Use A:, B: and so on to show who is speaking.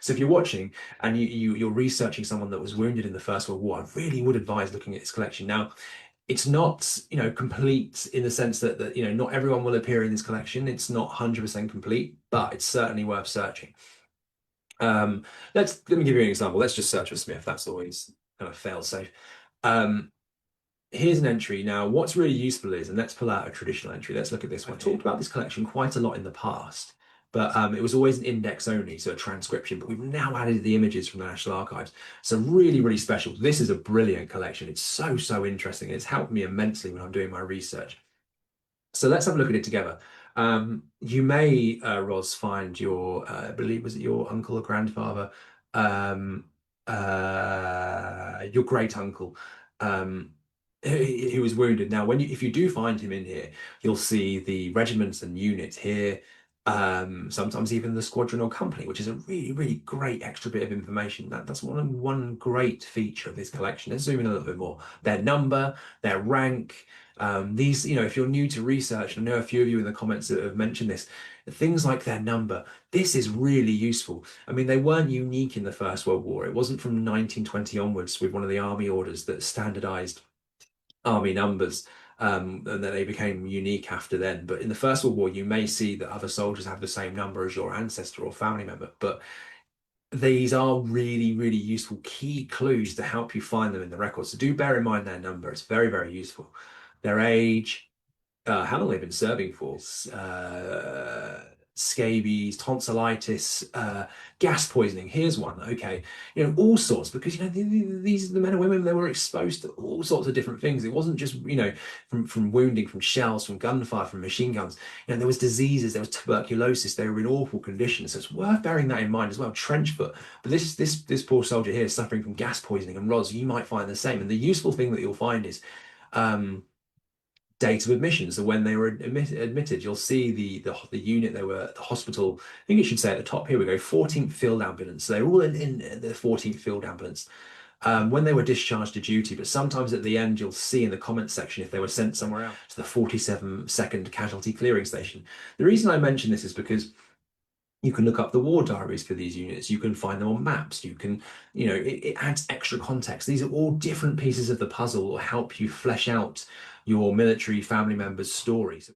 A: So if you're watching and you're researching someone that was wounded in the First World War, I really would advise looking at this collection. Now, it's not, complete in the sense that not everyone will appear in this collection. It's not 100% complete, but it's certainly worth searching. Um, let me give you an example. Let's just search for Smith. That's always kind of fail safe. Um, Here's an entry. Now, what's really useful is, and let's pull out a traditional entry. Let's look at this one. I talked about this collection quite a lot in the past, but it was always an index only, so a transcription. But we've now added the images from the National Archives. So really, really special. This is a brilliant collection. It's so, so interesting. It's helped me immensely when I'm doing my research. So let's have a look at it together. You may, Roz, find your, I believe, was it your uncle or grandfather, um, your great uncle, um, who was wounded. Now, if you do find him in here, you'll see the regiments and units here, sometimes even the squadron or company, which is a really, really great extra bit of information. That's one great feature of this collection. Let's zoom in a little bit more. Their number, their rank. These, if you're new to research, and I know a few of you in the comments that have mentioned this, things like their number, this is really useful. I mean, they weren't unique in the First World War. It wasn't from 1920 onwards with one of the army orders that standardized army numbers, and then they became unique after then. But in the First World War, you may see that other soldiers have the same number as your ancestor or family member, but these are really, really useful key clues to help you find them in the records. So do bear in mind their number. It's very, very useful. Their age, how long they've been serving for, scabies, tonsillitis, gas poisoning. Here's one. Okay, all sorts, because these the men and women, they were exposed to all sorts of different things. It wasn't just from wounding, from shells, from gunfire, from machine guns. There was diseases, there was tuberculosis. They were in awful conditions. So it's worth bearing that in mind as well. Trench foot. But this poor soldier here is suffering from gas poisoning, and Roz, you might find the same. And the useful thing that you'll find is. Date of admission. So when they were admitted, you'll see the unit they were at, the hospital. I think it should say at the top, here we go, 14th Field Ambulance. So they're all in the 14th Field Ambulance when they were discharged to duty. But sometimes at the end, you'll see in the comments section if they were sent somewhere else to the 47nd Casualty Clearing Station. The reason I mention this is because you can look up the war diaries for these units. You can find them on maps. You can, it adds extra context. These are all different pieces of the puzzle that will help you flesh out your military family members' stories.